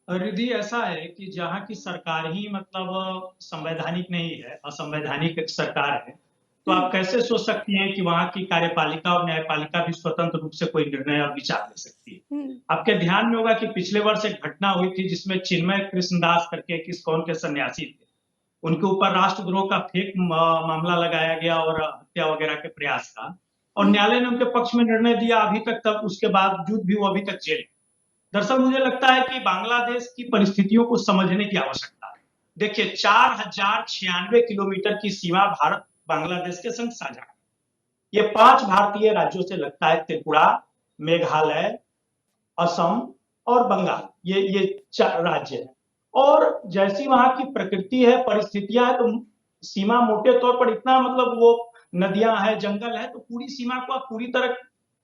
रिद्धि ऐसा है कि जहाँ की सरकार ही मतलब संवैधानिक नहीं है, असंवैधानिक एक सरकार है, तो हुँ, आप कैसे सोच सकती हैं कि वहाँ की कार्यपालिका और न्यायपालिका भी स्वतंत्र रूप से कोई निर्णय और विचार ले सकती है? हुँ, आपके ध्यान में होगा कि पिछले वर्ष एक घटना हुई थी जिसमें चिन्मय कृष्णदास करके एक इस्कॉन के सन्यासी थे। उनके ऊपर राष्ट्रद्रोह का फेक मामला लगाया गया और हत्या वगैरह के प्रयास का और हुँ, न्यायालय ने उनके पक्ष में निर्णय दिया अभी तक तब उसके बावजूद भी वो अभी तक जेल में। दरअसल मुझे लगता है कि बांग्लादेश की परिस्थितियों को समझने की आवश्यकता है। देखिए 4096 किलोमीटर की सीमा भारत बांग्लादेश के संग साझा है। ये 5 भारतीय राज्यों से लगता है त्रिपुरा, मेघालय, असम और बंगाल ये 4 राज्य हैं। और जैसी वहाँ की प्रकृति है, परिस्थितियाँ हैं तो सीमा मोटे तौर पर इतना मतलब वो नदियाँ हैं, जंगल है तो पूरी सीमा को आप पूरी तरह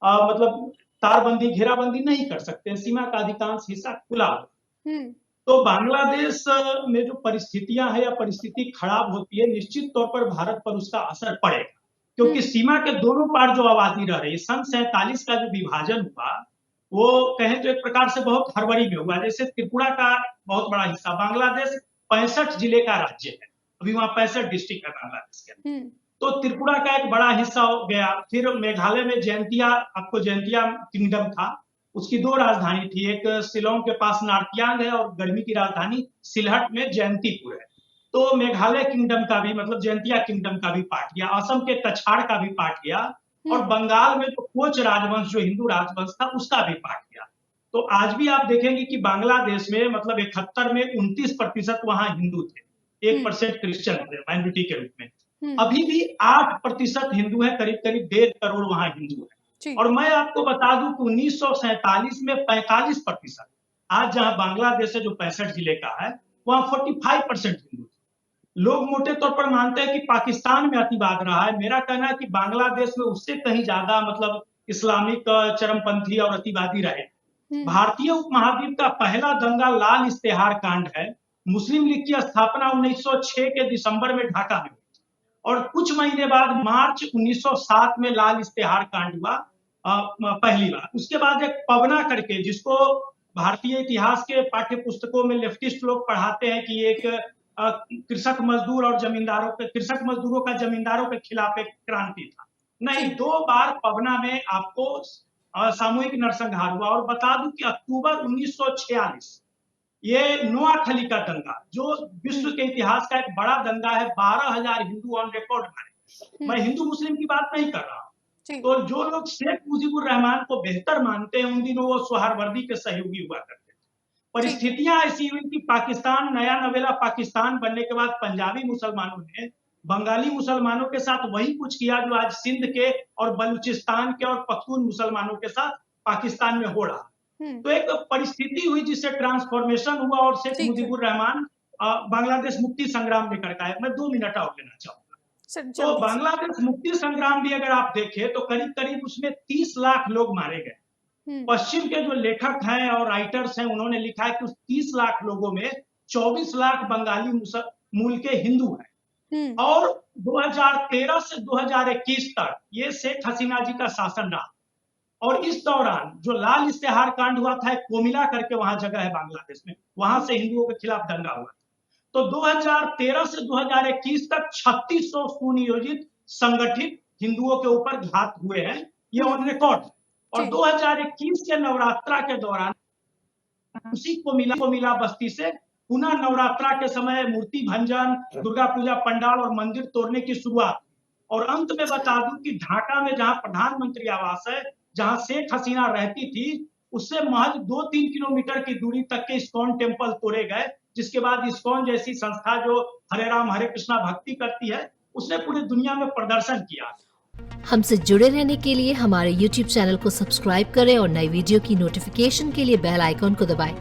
मतलब तारबंदी, घेराबंदी नहीं कर सकते। सीमा का अधिकांश हिस्सा खुला हुआ है। हुँ, तो बांग्लादेश में जो परिस्थितियां हैं या परिस्थिति खराब होती है, निश्चित तौर पर भारत पर उसका असर पड़ेगा। हुँ, क्योंकि सीमा के दोनों पार जो आबादी रह रही है, सन 47 का जो विभाजन हुआ, वो कहें तो एक प्रकार से बहुत हड़बड़ी में हुआ। जैसे त्रिपुरा का बहुत बड़ा हिस्सा, बांग्लादेश 65 जिले का राज्य है। अभी वहाँ 65 डिस्ट्रिक्ट है बांग्लादेश के अंदर। हुँ, तो त्रिपुरा का एक बड़ा हिस्सा हो गया। फिर मेघालय में जयंतिया, आपको जयंतिया किंगडम था। उसकी 2 राजधानी थी, एक शिलांग के पास नार्थियांग है और गर्मी की राजधानी सिलहट में जयंतीपुर है। तो मेघालय किंगडम का भी मतलब जयंतिया किंगडम का भी पार्ट गया, असम के कछाड़ का भी पार्ट गया और हुँ, बंगाल में जो कोच राजवंश जो हिंदू राजवंश था उसका भी पार्ट गया। तो आज भी आप देखेंगे कि बांग्लादेश में मतलब 71 में 29% वहां हिंदू थे, हुँ, 1% क्रिश्चियन थे माइनॉरिटी के रूप में। हुँ, अभी भी 8% हिंदू है, करीब करीब 1.5 करोड़ वहां हिंदू है। जी, और मैं आपको बता दूं कि 1947 में 45%, आज जहां बांग्लादेश है जो 65 जिले का है, वहां 45% हिंदू थे। लोग मोटे तौर पर मानते हैं कि पाकिस्तान में अतिवाद रहा है। मेरा कहना है कि बांग्लादेश में उससे कहीं ज्यादा मतलब इस्लामिक चरमपंथी और अतिवादी रहे। हुँ, भारतीय उपमहाद्वीप का पहला दंगा लाल इश्तेहार कांड है। मुस्लिम लीग की स्थापना 1906 के दिसंबर में ढाका में हुई और कुछ महीने बाद मार्च 1907 में लाल इश्तेहार कांड हुआ पहली बार। उसके बाद एक पवना करके, जिसको भारतीय इतिहास के पाठ्य पुस्तकों में लेफ्टिस्ट लोग पढ़ाते हैं कि एक कृषक मजदूर और जमींदारों के, कृषक मजदूरों का जमींदारों के खिलाफ एक क्रांति था। नहीं, जी, 2 बार पवना में आपको सामूहिक नरसंहार हुआ। और बता दूं कि अक्टूबर 1946 ये नोआखली का दंगा, जो हुँ, विश्व के इतिहास का एक बड़ा दंगा है, 12,000 हिंदू ऑन रिकॉर्ड मारे। हुँ, मैं हिंदू मुस्लिम की बात नहीं कर रहा हूं। जी, तो जो लोग शेख मुजीबुर रहमान को बेहतर मानते हैं, उन दिनों वो सोहरावर्दी के सहयोगी हुआ करते थे। ठीक है, परिस्थितियां ऐसी हुई कि पाकिस्तान, नया नवेला पाकिस्तान बनने के बाद पंजाबी मुसलमानों ने बंगाली मुसलमानों के साथ वही कुछ किया जो आज सिंध के और बलूचिस्तान के और पख्तून मुसलमानों के साथ पाकिस्तान में हो रहा। हुँ, तो एक परिस्थिति हुई जिससे ट्रांसफॉर्मेशन हुआ और शेख ठीक है, मुजीबुर रहमान बांग्लादेश मुक्ति संग्राम लेकर के आए। मैं 2 मिनट और लेना चाहूंगा। सर तो जल्दी से। बांग्लादेश मुक्ति संग्राम भी अगर आप देखें तो करीब करीब उसमें 30 लाख लोग मारे गए। हुँ, पश्चिम के जो लेखक हैं और राइटर्स हैं, उन्होंने लिखा है कि उस 30 लाख लोगों में 24 लाख बंगाली मूल के हिंदू हैं। हुँ, और 2013 से 2021 तक ये शेख हसीना जी का शासन रहा। और इस दौरान जो लाल इश्तेहार कांड हुआ था, एक कोमिला करके वहां जगह है बांग्लादेश में, वहां हुँ, से हिंदुओं के खिलाफ दंगा हुआ। तो 2013 से 2021 तक 3600 सुनियोजित संगठित हिंदुओं के ऊपर घात हुए हैं, ये हुँ, ऑन रिकॉर्ड। और जी, 2021 के नवरात्रा के दौरान उसी को मिला बस्ती से पुनः नवरात्रा के समय मूर्ति भंजन, दुर्गा पूजा पंडाल और मंदिर तोड़ने की शुरुआत। और अंत में बता दूं कि ढाका में जहां प्रधानमंत्री आवास है, जहां शेख हसीना रहती थी, उससे महज 2-3 किलोमीटर की दूरी तक के इस्कॉन टेम्पल तोड़े गए। जिसके बाद इस्कॉन जैसी संस्था जो हरे राम हरे कृष्णा भक्ति करती है, उसने पूरी दुनिया में प्रदर्शन किया। हमसे जुड़े रहने के लिए हमारे YouTube चैनल को सब्सक्राइब करें और नई वीडियो की नोटिफिकेशन के लिए बेल आइकॉन को दबाएं।